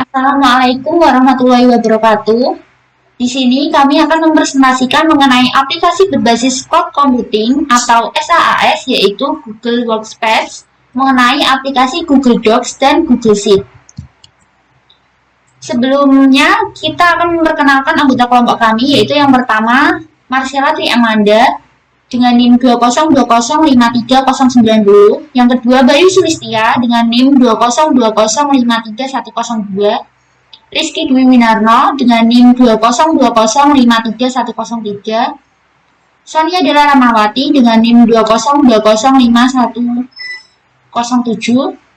Assalamualaikum warahmatullahi wabarakatuh. Di sini kami akan mempresentasikan mengenai aplikasi berbasis cloud computing atau SaaS yaitu Google Workspace mengenai aplikasi Google Docs dan Google Sheet. Sebelumnya kita akan memperkenalkan anggota kelompok kami yaitu yang pertama Marcella Tri Amanda dengan NIM 202053090, yang kedua Bayu Sulistia dengan NIM 202053102, Rizky Dwi Winarno dengan NIM 202053103, Sonia Della Ramawati dengan NIM 202055107,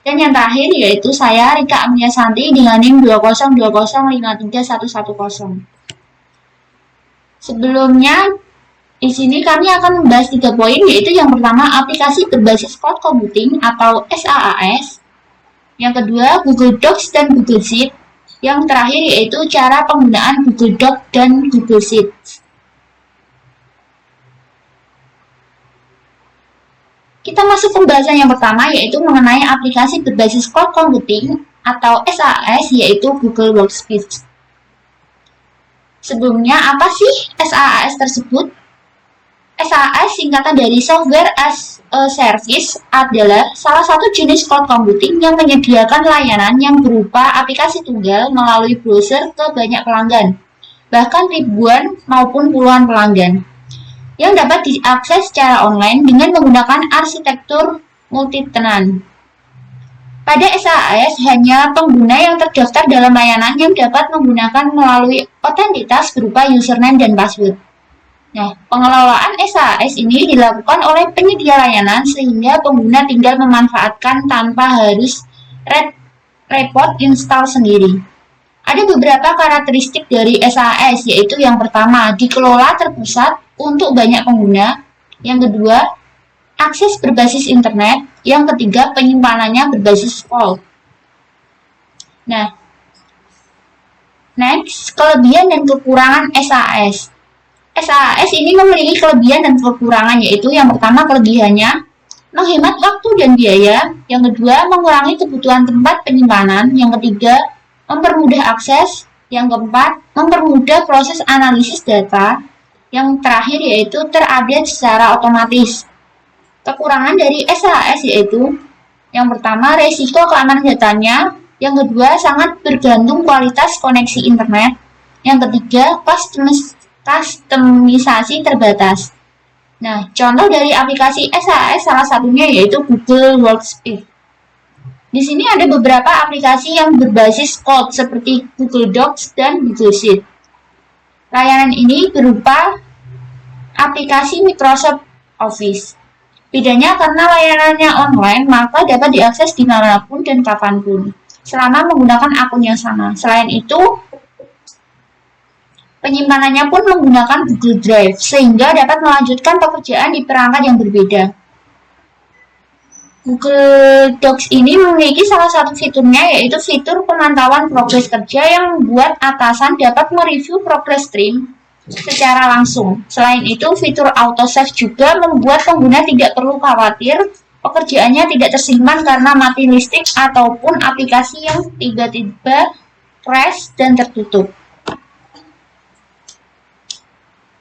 dan yang terakhir yaitu saya Rika Amelia Santi dengan NIM 202053110. Sebelumnya di sini kami akan membahas 3 poin, yaitu yang pertama aplikasi berbasis cloud computing atau SaaS, yang kedua Google Docs dan Google Sheet, yang terakhir yaitu cara penggunaan Google Docs dan Google Sheet. Kita masuk pembahasan yang pertama yaitu mengenai aplikasi berbasis cloud computing atau SaaS yaitu Google Workspace. Sebelumnya apa sih SaaS tersebut? SaaS singkatan dari Software as a Service adalah salah satu jenis cloud computing yang menyediakan layanan yang berupa aplikasi tunggal melalui browser ke banyak pelanggan, bahkan ribuan maupun puluhan pelanggan, yang dapat diakses secara online dengan menggunakan arsitektur multi-tenant. Pada SaaS, hanya pengguna yang terdaftar dalam layanan yang dapat menggunakan melalui otentitas berupa username dan password. Nah, pengelolaan SaaS ini dilakukan oleh penyedia layanan sehingga pengguna tinggal memanfaatkan tanpa harus repot install sendiri. Ada beberapa karakteristik dari SaaS, yaitu yang pertama, dikelola terpusat untuk banyak pengguna. Yang kedua, akses berbasis internet. Yang ketiga, penyimpanannya berbasis cloud. Nah, next, kelebihan dan kekurangan SaaS. SaaS ini memiliki kelebihan dan kekurangan, yaitu yang pertama kelebihannya menghemat waktu dan biaya, yang kedua mengurangi kebutuhan tempat penyimpanan, yang ketiga mempermudah akses, yang keempat mempermudah proses analisis data, yang terakhir yaitu terupdate secara otomatis. Kekurangan dari SaaS yaitu yang pertama resiko keamanan datanya, yang kedua sangat bergantung kualitas koneksi internet, yang ketiga kustomisasi terbatas. Nah, contoh dari aplikasi SaaS salah satunya yaitu Google Workspace. Di sini ada beberapa aplikasi yang berbasis cloud seperti Google Docs dan Google Sheet. Layanan ini berupa aplikasi Microsoft Office. Bedanya karena layanannya online, maka dapat diakses dimanapun dan kapanpun, selama menggunakan akun yang sama. Selain itu, penyimpanannya pun menggunakan Google Drive, sehingga dapat melanjutkan pekerjaan di perangkat yang berbeda. Google Docs ini memiliki salah satu fiturnya, yaitu fitur pemantauan progres kerja yang membuat atasan dapat mereview progres tim secara langsung. Selain itu, fitur autosave juga membuat pengguna tidak perlu khawatir pekerjaannya tidak tersimpan karena mati listrik ataupun aplikasi yang tiba-tiba crash dan tertutup.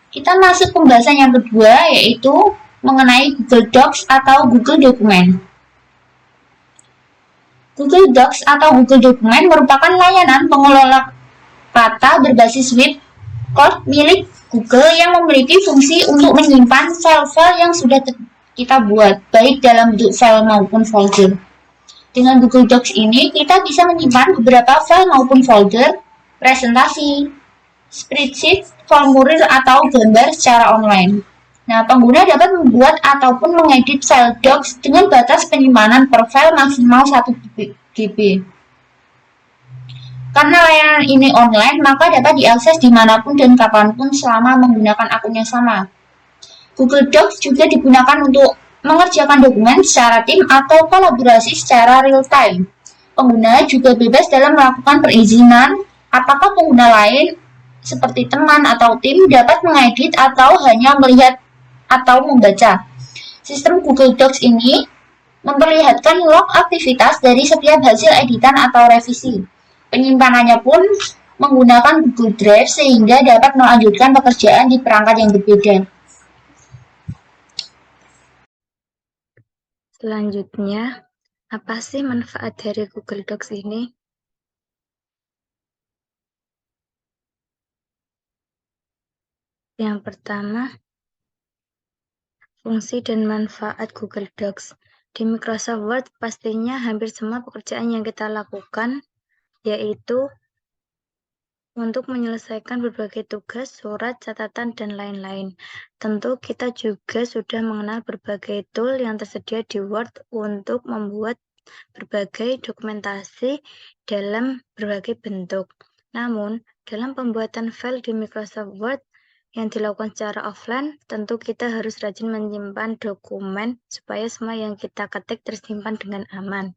Kita masuk pembahasan yang kedua, yaitu mengenai Google Docs atau Google Dokumen. Google Docs atau Google Dokumen merupakan layanan pengelola kata berbasis web cloud milik Google yang memiliki fungsi untuk menyimpan file-file yang sudah kita buat, baik dalam bentuk file maupun folder. Dengan Google Docs ini, kita bisa menyimpan beberapa file maupun folder, presentasi, spreadsheet, formulir atau gambar secara online. Nah, pengguna dapat membuat ataupun mengedit file docs dengan batas penyimpanan per file maksimal 1 GB. Karena layanan ini online, maka dapat diakses dimanapun dan kapanpun selama menggunakan akun yang sama. Google Docs juga digunakan untuk mengerjakan dokumen secara tim atau kolaborasi secara real-time. Pengguna juga bebas dalam melakukan perizinan apakah pengguna lain seperti teman atau tim dapat mengedit atau hanya melihat atau membaca. Sistem Google Docs ini memperlihatkan log aktivitas dari setiap hasil editan atau revisi. Penyimpanannya pun menggunakan Google Drive sehingga dapat melanjutkan pekerjaan di perangkat yang berbeda. Selanjutnya, apa sih manfaat dari Google Docs ini? Yang pertama, fungsi dan manfaat Google Docs. Di Microsoft Word pastinya hampir semua pekerjaan yang kita lakukan yaitu untuk menyelesaikan berbagai tugas, surat, catatan, dan lain-lain. Tentu kita juga sudah mengenal berbagai tool yang tersedia di Word untuk membuat berbagai dokumentasi dalam berbagai bentuk. Namun, dalam pembuatan file di Microsoft Word yang dilakukan secara offline, tentu kita harus rajin menyimpan dokumen supaya semua yang kita ketik tersimpan dengan aman.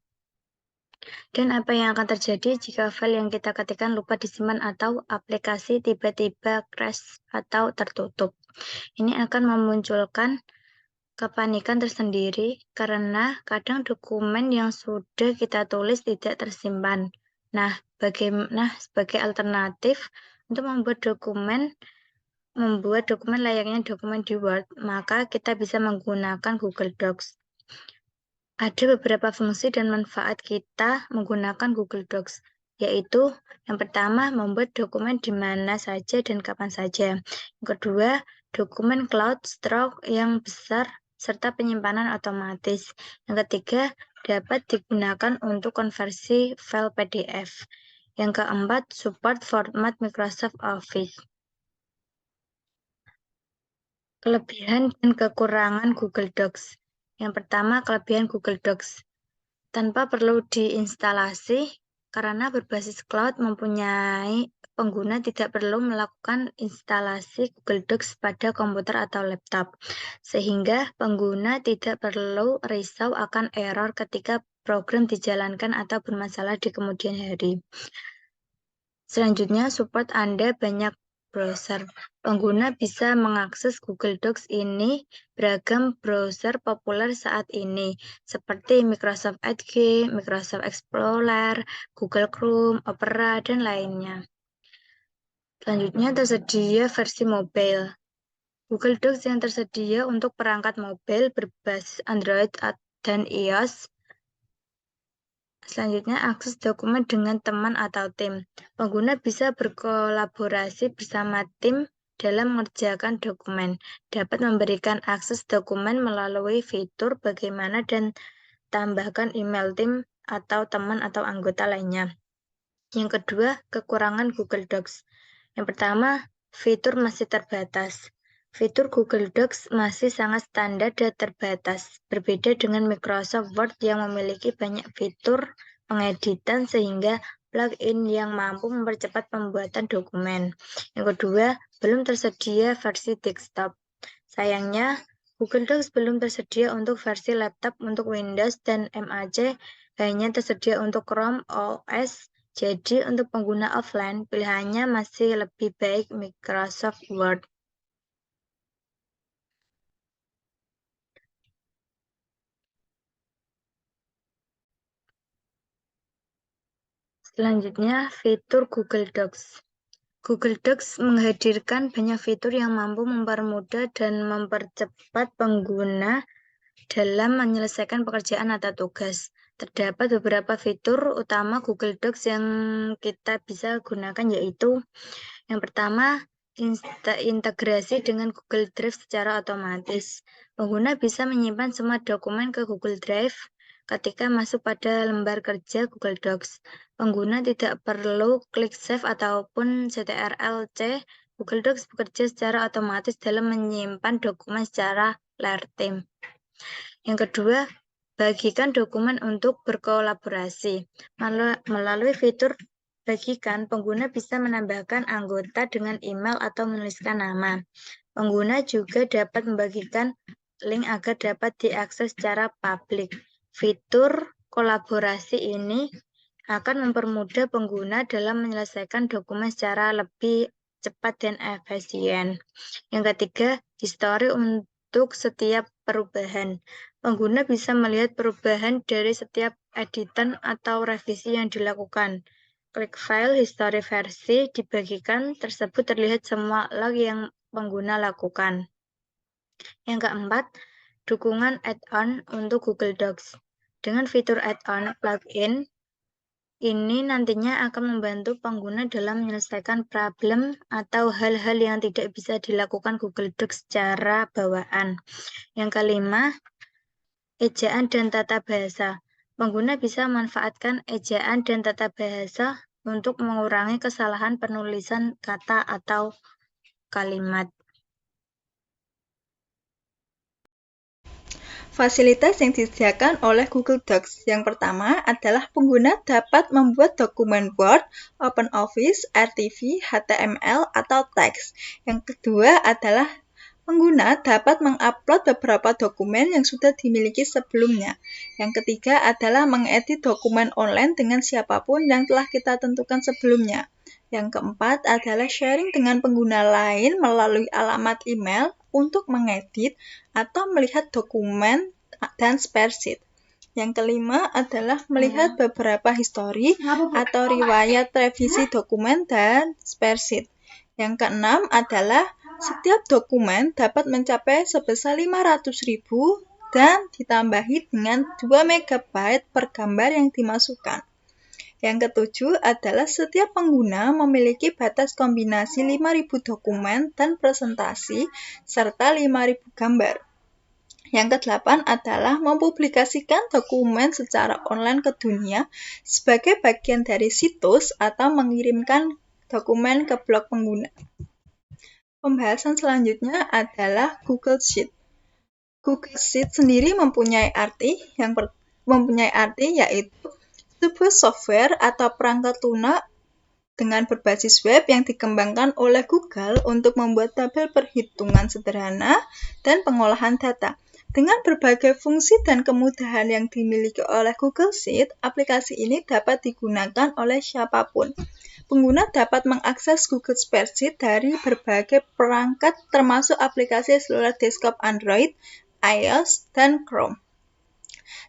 Dan apa yang akan terjadi jika file yang kita ketikkan lupa disimpan atau aplikasi tiba-tiba crash atau tertutup? Ini akan memunculkan kepanikan tersendiri karena kadang dokumen yang sudah kita tulis tidak tersimpan. Nah, sebagai alternatif untuk membuat dokumen layaknya dokumen di Word, maka kita bisa menggunakan Google Docs. Ada beberapa fungsi dan manfaat kita menggunakan Google Docs, yaitu yang pertama, membuat dokumen di mana saja dan kapan saja. Yang kedua, dokumen cloud storage yang besar serta penyimpanan otomatis. Yang ketiga, dapat digunakan untuk konversi file PDF. Yang keempat, support format Microsoft Office. Kelebihan dan kekurangan Google Docs. Yang pertama, kelebihan Google Docs. Tanpa perlu diinstalasi, karena berbasis cloud pengguna tidak perlu melakukan instalasi Google Docs pada komputer atau laptop, sehingga pengguna tidak perlu risau akan error ketika program dijalankan atau bermasalah di kemudian hari. Selanjutnya, support Anda banyak browser. Pengguna bisa mengakses Google Docs ini beragam browser populer saat ini, seperti Microsoft Edge, Microsoft Explorer, Google Chrome, Opera, dan lainnya. Selanjutnya, tersedia versi mobile. Google Docs yang tersedia untuk perangkat mobile berbasis Android dan iOS. Selanjutnya, akses dokumen dengan teman atau tim. Pengguna bisa berkolaborasi bersama tim dalam mengerjakan dokumen. Dapat memberikan akses dokumen melalui fitur bagaimana dan tambahkan email tim atau teman atau anggota lainnya. Yang kedua, kekurangan Google Docs. Yang pertama, fitur masih terbatas. Fitur Google Docs masih sangat standar dan terbatas, berbeda dengan Microsoft Word yang memiliki banyak fitur pengeditan sehingga plugin yang mampu mempercepat pembuatan dokumen. Yang kedua, belum tersedia versi desktop. Sayangnya, Google Docs belum tersedia untuk versi laptop untuk Windows dan Mac hanya tersedia untuk Chrome OS. Jadi, untuk pengguna offline, pilihannya masih lebih baik Microsoft Word. Selanjutnya, fitur Google Docs. Google Docs menghadirkan banyak fitur yang mampu mempermudah dan mempercepat pengguna dalam menyelesaikan pekerjaan atau tugas. Terdapat beberapa fitur utama Google Docs yang kita bisa gunakan, yaitu yang pertama, integrasi dengan Google Drive secara otomatis. Pengguna bisa menyimpan semua dokumen ke Google Drive ketika masuk pada lembar kerja Google Docs. Pengguna tidak perlu klik Save ataupun CTRL-C. Google Docs bekerja secara otomatis dalam menyimpan dokumen secara real time. Yang kedua, bagikan dokumen untuk berkolaborasi. Melalui fitur bagikan, pengguna bisa menambahkan anggota dengan email atau menuliskan nama. Pengguna juga dapat membagikan link agar dapat diakses secara publik. Fitur kolaborasi ini akan mempermudah pengguna dalam menyelesaikan dokumen secara lebih cepat dan efisien. Yang ketiga, histori untuk setiap perubahan. Pengguna bisa melihat perubahan dari setiap editan atau revisi yang dilakukan. klik file history versi dibagikan tersebut terlihat semua log yang pengguna lakukan. Yang keempat, dukungan add-on untuk Google Docs. Dengan fitur add-on plugin, ini nantinya akan membantu pengguna dalam menyelesaikan problem atau hal-hal yang tidak bisa dilakukan Google Docs secara bawaan. Yang kelima, ejaan dan tata bahasa. Pengguna bisa memanfaatkan ejaan dan tata bahasa untuk mengurangi kesalahan penulisan kata atau kalimat. Fasilitas yang disediakan oleh Google Docs. Yang pertama adalah pengguna dapat membuat dokumen Word, OpenOffice, RTV, HTML, atau teks. Yang kedua adalah pengguna dapat mengupload beberapa dokumen yang sudah dimiliki sebelumnya. Yang ketiga adalah mengedit dokumen online dengan siapapun yang telah kita tentukan sebelumnya. Yang keempat adalah sharing dengan pengguna lain melalui alamat email untuk mengedit atau melihat dokumen dan spreadsheet. Yang kelima adalah melihat beberapa histori atau riwayat revisi dokumen dan spreadsheet. Yang keenam adalah setiap dokumen dapat mencapai sebesar 500.000 dan ditambahi dengan 2 MB per gambar yang dimasukkan. Yang ketujuh adalah setiap pengguna memiliki batas kombinasi 5.000 dokumen dan presentasi serta 5.000 gambar. Yang kedelapan adalah mempublikasikan dokumen secara online ke dunia sebagai bagian dari situs atau mengirimkan dokumen ke blog pengguna. Pembahasan selanjutnya adalah Google Sheet. Google Sheet sendiri mempunyai arti yaitu sebuah software atau perangkat lunak dengan berbasis web yang dikembangkan oleh Google untuk membuat tabel perhitungan sederhana dan pengolahan data. Dengan berbagai fungsi dan kemudahan yang dimiliki oleh Google Sheet, aplikasi ini dapat digunakan oleh siapapun. Pengguna dapat mengakses Google Spreadsheet dari berbagai perangkat termasuk aplikasi seluler desktop Android, iOS, dan Chrome.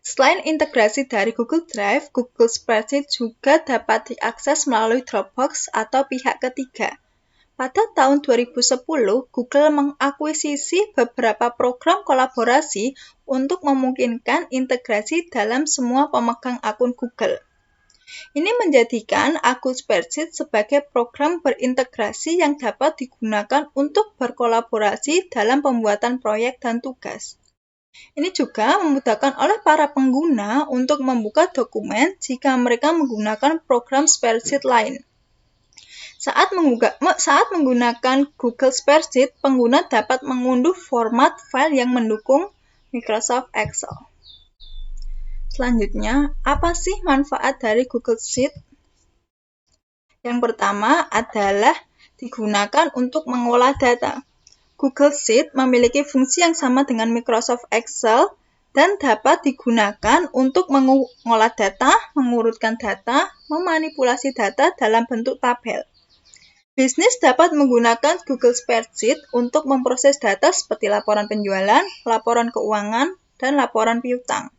Selain integrasi dari Google Drive, Google Spreadsheet juga dapat diakses melalui Dropbox atau pihak ketiga. Pada tahun 2010, Google mengakuisisi beberapa program kolaborasi untuk memungkinkan integrasi dalam semua pemegang akun Google. Ini menjadikan akun Spreadsheet sebagai program berintegrasi yang dapat digunakan untuk berkolaborasi dalam pembuatan proyek dan tugas. Ini juga memudahkan oleh para pengguna untuk membuka dokumen jika mereka menggunakan program Spreadsheet lain. Saat menggunakan Google Spreadsheet, pengguna dapat mengunduh format file yang mendukung Microsoft Excel. Selanjutnya, apa sih manfaat dari Google Sheet? Yang pertama adalah digunakan untuk mengolah data. Google Sheet memiliki fungsi yang sama dengan Microsoft Excel dan dapat digunakan untuk mengolah data, mengurutkan data, memanipulasi data dalam bentuk tabel. Bisnis dapat menggunakan Google Spreadsheet untuk memproses data seperti laporan penjualan, laporan keuangan, dan laporan piutang.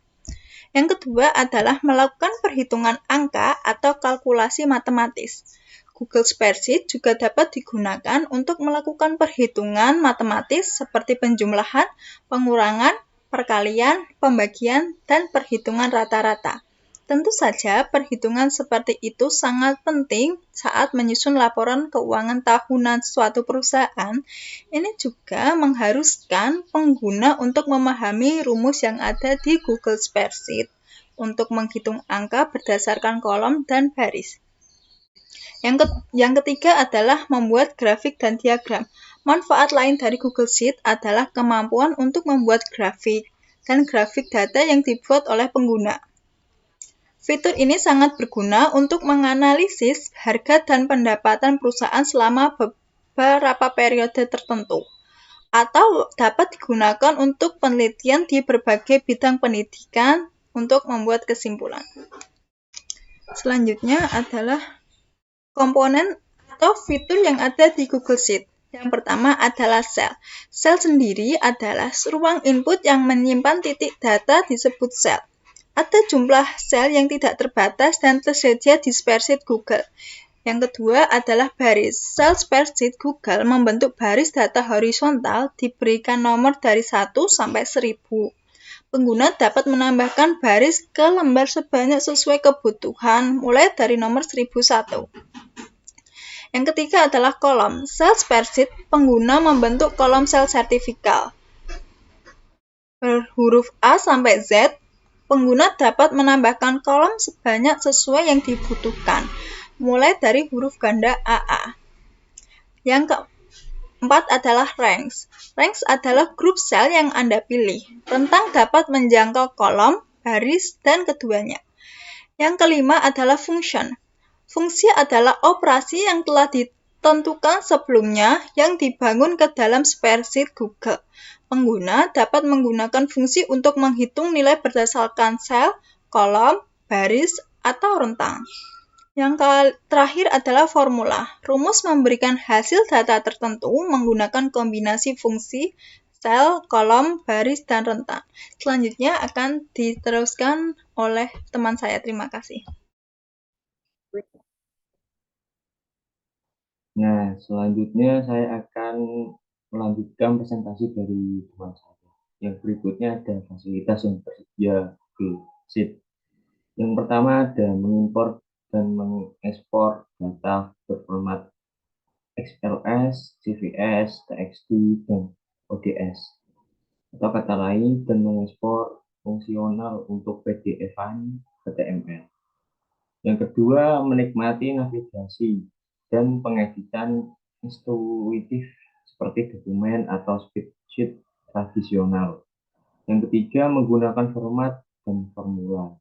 Yang kedua adalah melakukan perhitungan angka atau kalkulasi matematis. Google Spreadsheet juga dapat digunakan untuk melakukan perhitungan matematis seperti penjumlahan, pengurangan, perkalian, pembagian, dan perhitungan rata-rata. Tentu saja, perhitungan seperti itu sangat penting saat menyusun laporan keuangan tahunan suatu perusahaan. Ini juga mengharuskan pengguna untuk memahami rumus yang ada di Google Spreadsheet untuk menghitung angka berdasarkan kolom dan baris. Yang ketiga adalah membuat grafik dan diagram. Manfaat lain dari Google Sheet adalah kemampuan untuk membuat grafik dan grafik data yang dibuat oleh pengguna. Fitur ini sangat berguna untuk menganalisis harga dan pendapatan perusahaan selama beberapa periode tertentu, atau dapat digunakan untuk penelitian di berbagai bidang pendidikan untuk membuat kesimpulan. Selanjutnya adalah komponen atau fitur yang ada di Google Sheet. Yang pertama adalah sel. Sel sendiri adalah ruang input yang menyimpan titik data disebut sel. Ada jumlah sel yang tidak terbatas dan tersedia di spreadsheet Google. Yang kedua adalah baris. Sel spreadsheet Google membentuk baris data horizontal diberikan nomor dari 1 sampai 1000. Pengguna dapat menambahkan baris ke lembar sebanyak sesuai kebutuhan, mulai dari nomor 1001. Yang ketiga adalah kolom. Sel spreadsheet, pengguna membentuk kolom sel sertifikal. Berhuruf A sampai Z, pengguna dapat menambahkan kolom sebanyak sesuai yang dibutuhkan, mulai dari huruf ganda AA. Yang keempat adalah ranks. Ranks adalah grup sel yang Anda pilih. Rentang dapat menjangkau kolom, baris, dan keduanya. Yang kelima adalah function. Fungsi adalah operasi yang telah ditentukan sebelumnya yang dibangun ke dalam spreadsheet Google. Pengguna dapat menggunakan fungsi untuk menghitung nilai berdasarkan sel, kolom, baris, atau rentang. Yang terakhir adalah formula. Rumus memberikan hasil data tertentu menggunakan kombinasi fungsi, sel, kolom, baris, dan rentang. Selanjutnya akan diteruskan oleh teman saya. Terima kasih. Nah, selanjutnya saya akan melanjutkan presentasi dari teman saya. Yang berikutnya ada fasilitas yang tersedia Google Sheet. Yang pertama ada mengimpor dan mengekspor data berformat XLS, CVS, TXT, dan ODS. Atau kata lain, dan mengekspor fungsional untuk PDF-an HTML. Yang kedua, menikmati navigasi dan pengeditan intuitif seperti dokumen atau spreadsheet tradisional. Yang ketiga, menggunakan format dan formula.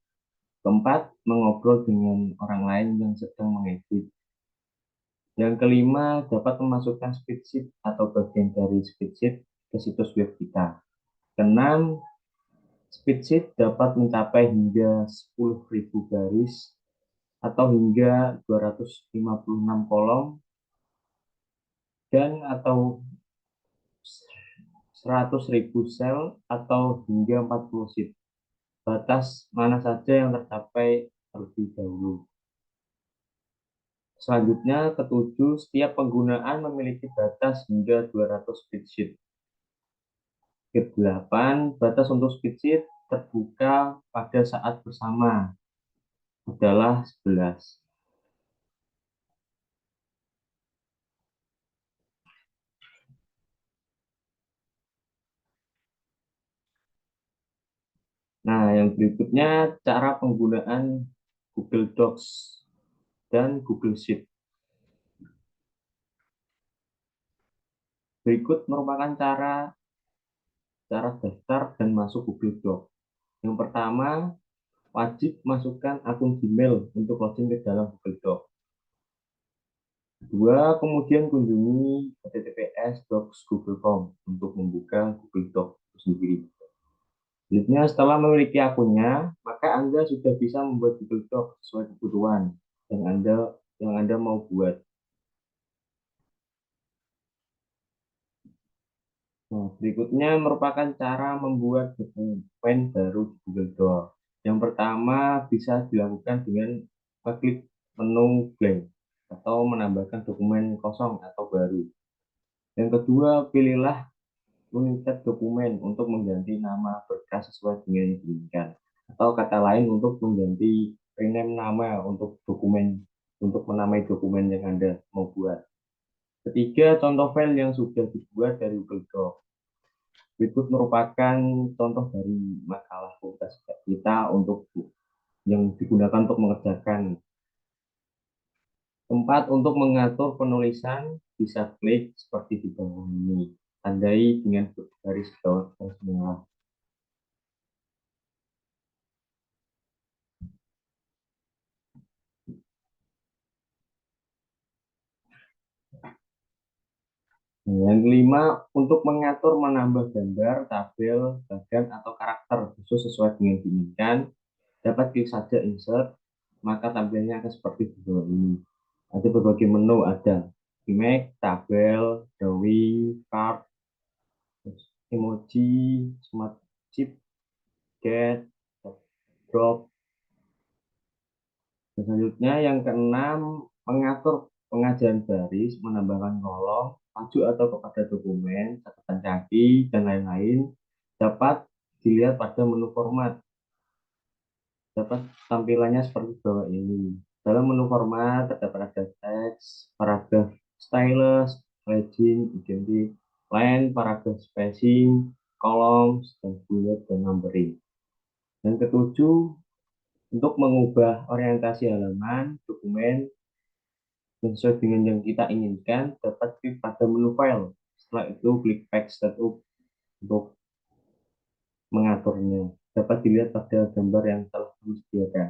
Keempat, mengobrol dengan orang lain yang sedang mengedit. Yang kelima, dapat memasukkan spreadsheet atau bagian dari spreadsheet ke situs web kita. Keenam, spreadsheet dapat mencapai hingga 10.000 garis atau hingga 256 kolom dan atau 100.000 sel atau hingga 40 sheet. Batas mana saja yang tercapai terlebih dahulu. Selanjutnya, ketujuh, setiap penggunaan memiliki batas hingga 200 spreadsheet. Kedelapan, batas untuk spreadsheet terbuka pada saat bersama adalah 11. Nah, yang berikutnya cara penggunaan Google Docs dan Google Sheet. Berikut merupakan cara daftar dan masuk Google Docs. Yang pertama, wajib masukkan akun Gmail untuk login ke dalam Google Docs. Kedua, kemudian kunjungi https://google.com untuk membuka Google Docs itu sendiri. Selanjutnya, setelah memiliki akunnya, maka Anda sudah bisa membuat Google Docs sesuai kebutuhan yang Anda mau buat. Nah, berikutnya merupakan cara membuat dokumen baru di Google Docs. Yang pertama bisa dilakukan dengan klik menu blank atau menambahkan dokumen kosong atau baru. Yang kedua, pilihlah unikat dokumen untuk mengganti nama berkas sesuai dengan yang diinginkan. Atau kata lain untuk mengganti rename nama untuk dokumen, untuk menamai dokumen yang Anda mau buat. Ketiga, contoh file yang sudah dibuat dari Google Docs. Berikut merupakan contoh dari makalah fakultas kita untuk yang digunakan untuk mengerjakan. Tempat untuk mengatur penulisan bisa klik seperti di bawah ini. Tandai dengan garis merah. Yang kelima, untuk mengatur menambah gambar, tabel, bagan, atau karakter khusus sesuai dengan diinginkan, dapat klik saja insert, maka tampilnya akan seperti di bawah ini. Ada berbagai menu, ada image, tabel, drawing, card, emoji, smart chip, get, Drop. Dan selanjutnya yang keenam, mengatur pengajian baris, menambahkan kolom, maju atau kepada dokumen, catatan kaki, dan lain-lain dapat dilihat pada menu format. Dapat tampilannya seperti bawah ini. Dalam menu format terdapat ada teks, paragraf, stylus, legend, identity, line, paragraf spacing, columns, dan bullet dan numbering. Dan ketujuh, untuk mengubah orientasi halaman, dokumen, dan sesuai dengan yang kita inginkan, dapat klik pada menu file. Setelah itu, klik Paste Setup untuk mengaturnya. Dapat dilihat pada gambar yang telah kami sediakan.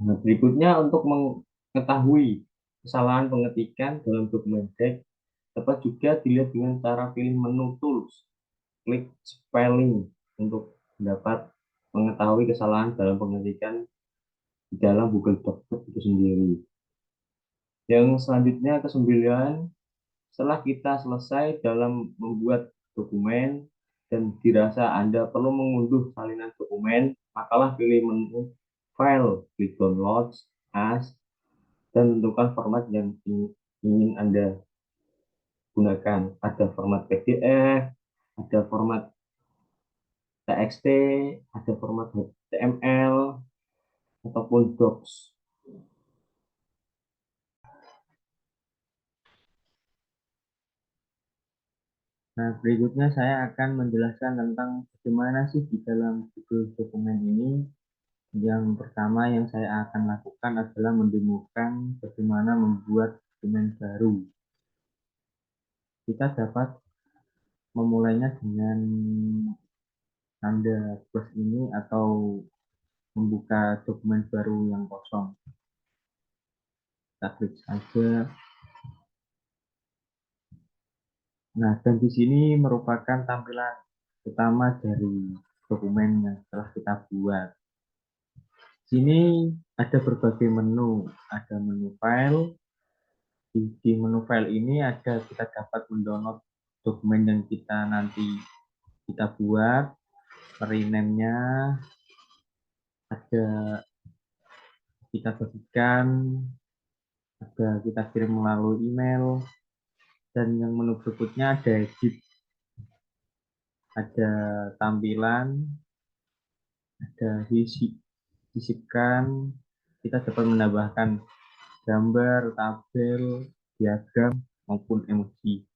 Nah, berikutnya untuk mengetahui kesalahan pengetikan dalam dokumen teks dapat juga dilihat dengan cara pilih menu tools. Klik spelling untuk dapat mengetahui kesalahan dalam pengetikan di dalam Google Docs itu sendiri. Yang selanjutnya ke-9, setelah kita selesai dalam membuat dokumen dan dirasa Anda perlu mengunduh salinan dokumen, makalah pilih menu File, klik Download as, dan tentukan format yang ingin Anda gunakan. Ada format PDF, ada format TXT, ada format HTML, ataupun Docs. Nah, berikutnya saya akan menjelaskan tentang bagaimana sih di dalam Google Dokumen ini. Yang pertama yang saya akan lakukan adalah mendemokan bagaimana membuat dokumen baru. Kita dapat memulainya dengan tanda plus ini atau membuka dokumen baru yang kosong. Kita klik saja. Nah, dan di sini merupakan tampilan utama dari dokumen yang telah kita buat. Sini ada berbagai menu, ada menu file. Di menu file ini kita dapat mendownload dokumen yang kita nanti kita buat, rename-nya, ada kita bagikan, ada kita kirim melalui email, dan yang menu berikutnya ada edit, ada tampilan, ada sisipkan, kita dapat menambahkan gambar, tabel, diagram, maupun emoji.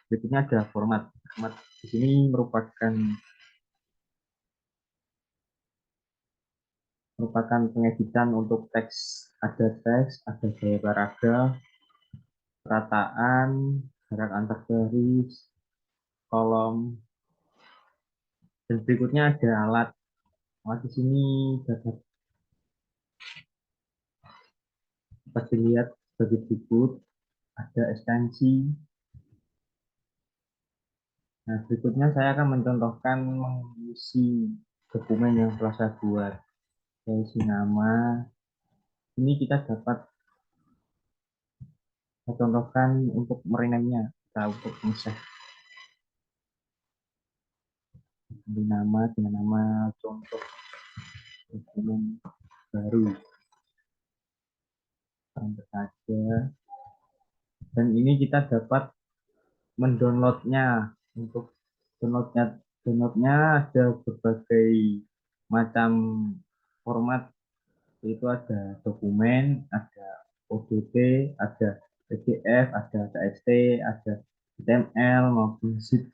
Berikutnya ada format. Format di sini merupakan pengeditan untuk teks, ada gaya paragraf, perataan, jarak antar baris, kolom, dan berikutnya ada alat. Alat di sini dapat dilihat sebagai berikut, ada ekstensi. Nah, berikutnya saya akan mencontohkan mengisi dokumen yang telah saya buat. Saya isi nama. Ini kita dapat saya contohkan untuk merename-nya, untuk meng-save nama dengan nama contoh dokumen baru. Sampai saja. Dan ini kita dapat mendownloadnya. Untuk downloadnya ada berbagai macam format, yaitu ada dokumen, ada ODT, ada PDF, ada TXT, ada HTML maupun zip.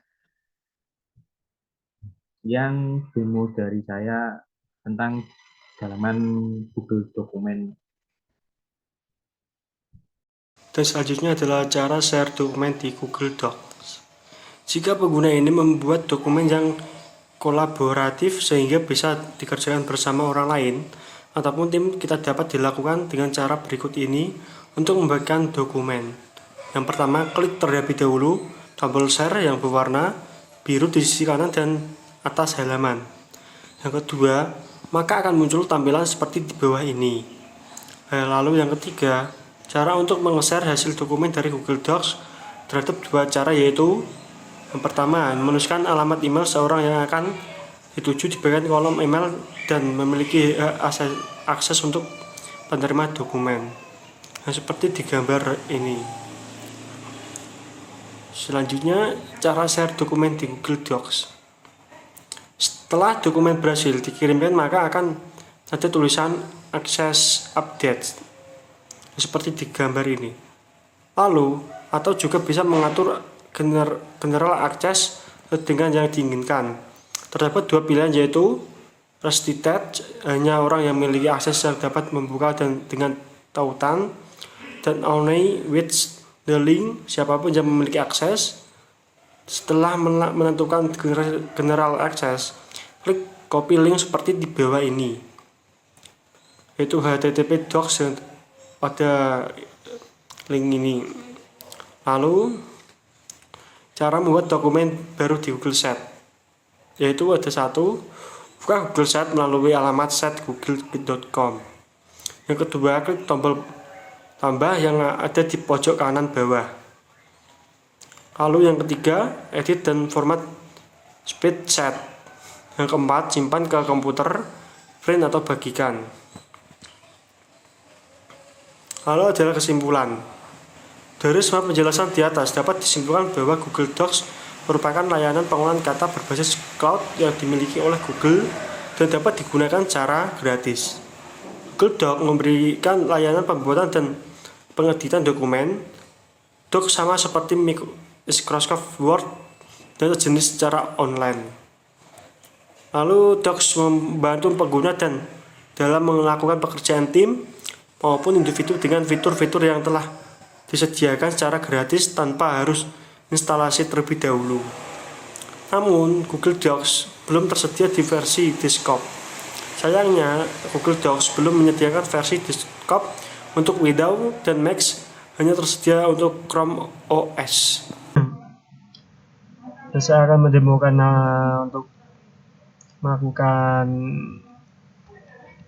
Yang demo dari saya tentang dalaman Google Dokumen. Dan selanjutnya adalah cara share dokumen di Google Docs. Jika pengguna ini membuat dokumen yang kolaboratif sehingga bisa dikerjakan bersama orang lain ataupun tim, kita dapat dilakukan dengan cara berikut ini untuk membagikan dokumen. Yang pertama, klik terlebih dahulu tombol share yang berwarna biru di sisi kanan dan atas halaman. Yang kedua, maka akan muncul tampilan seperti di bawah ini. Lalu yang ketiga, cara untuk meng-share hasil dokumen dari Google Docs terhadap dua cara, yaitu Yang pertama, menuliskan alamat email seorang yang akan dituju di bagian kolom email dan memiliki akses untuk penerima dokumen. Nah, seperti di gambar ini. Selanjutnya, cara share dokumen di Google Docs. Setelah dokumen berhasil dikirimkan, maka akan ada tulisan Access Update seperti di gambar ini. Lalu, atau juga bisa mengatur general access dengan yang diinginkan. Terdapat dua pilihan, yaitu restricted, hanya orang yang memiliki akses yang dapat membuka dan dengan tautan, dan only with the link, siapapun yang memiliki akses. Setelah menentukan general access, klik copy link seperti di bawah ini, yaitu http docs pada link ini. Lalu cara membuat dokumen baru di Google Sheet, yaitu ada satu, buka Google Sheet melalui alamat sheet.google.com. Yang kedua, klik tombol tambah yang ada di pojok kanan bawah. Lalu yang ketiga, edit dan format spreadsheet. Yang keempat, simpan ke komputer, print atau bagikan. Lalu adalah kesimpulan. Dari semua penjelasan di atas dapat disimpulkan bahwa Google Docs merupakan layanan pengolahan kata berbasis cloud yang dimiliki oleh Google dan dapat digunakan secara gratis. Google Docs memberikan layanan pembuatan dan pengeditan dokumen. Docs sama seperti Microsoft Word dan sejenis secara online. Lalu Docs membantu pengguna dan dalam melakukan pekerjaan tim maupun individu dengan fitur-fitur yang telah disediakan secara gratis tanpa harus instalasi terlebih dahulu. Namun, Google Docs belum tersedia di versi desktop. Sayangnya, Google Docs belum menyediakan versi desktop untuk Windows dan Mac, hanya tersedia untuk Chrome OS. Saya akan mendemokan untuk melakukan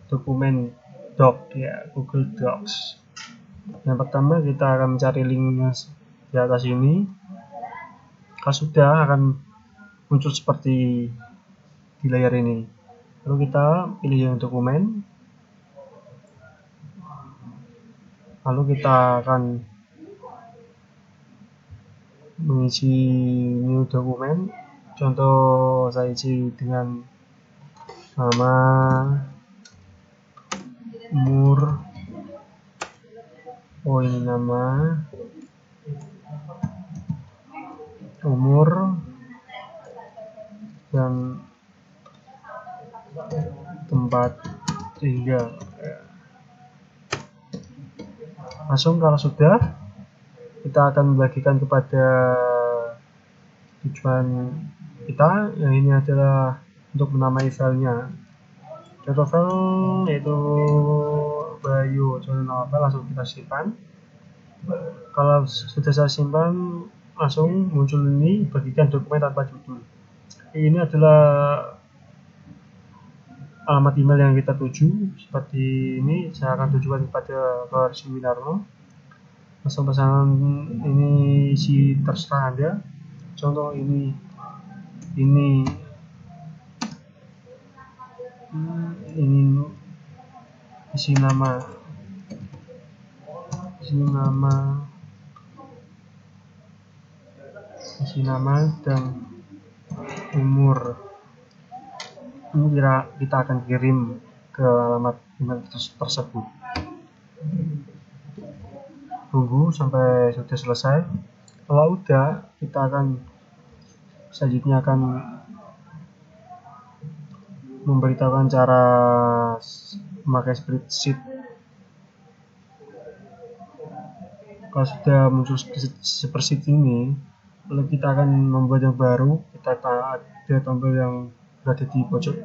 dokumen doc ya, Google Docs. Yang pertama, kita akan mencari link di atas ini. Kalau sudah, akan muncul seperti di layar ini. Lalu kita pilih yang dokumen. Lalu kita akan mengisi new dokumen. Contoh saya isi dengan nama, umur, ini nama, umur, dan tempat tinggal. Langsung kalau sudah, kita akan membagikan kepada tujuan kita. Yang ini adalah untuk menamai filenya. Contoh file yaitu Bayu, contoh nama file, langsung kita simpan. Kalau sudah saya simpan, langsung muncul ini bagikan dokumen tanpa judul. Ini adalah alamat email yang kita tuju. Seperti ini, saya akan tujukan kepada Koharsi Winarno. Langsung pesanan ini isi terserah Anda. Contoh ini isi nama dan umur. Ini kita akan kirim ke alamat email tersebut. Tunggu sampai sudah selesai. Kalau udah, kita selanjutnya akan memberitahukan cara memakai spreadsheet. Kalau sudah muncul spreadsheet ini, lalu kita akan membuat yang baru. Kita ada tombol yang berada di pojok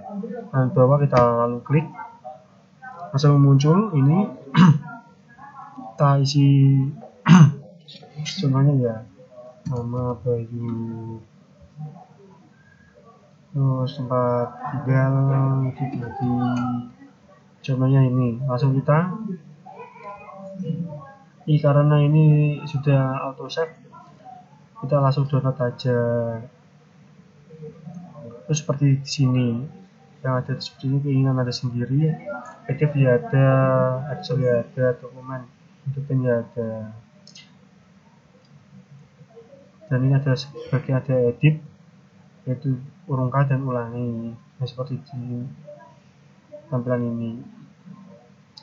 kanan bawah, kita lalu klik, langsung muncul ini. Kita isi contohnya ya, nama Bayu, terus tempat tinggal, lagi contohnya ini. Langsung kita karena ini sudah auto save, kita langsung download aja. Terus seperti di sini yang ada seperti ini, keinginan ada sendiri, PDF ya ada, Excel ya ada, dokumen dokumen ya ada. Dan ini ada sebagai ada edit, yaitu urungkan dan ulangi. Nah, seperti di tampilan ini.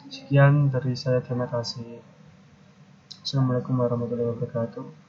Sekian dari saya, terima kasih. Assalamualaikum warahmatullahi wabarakatuh.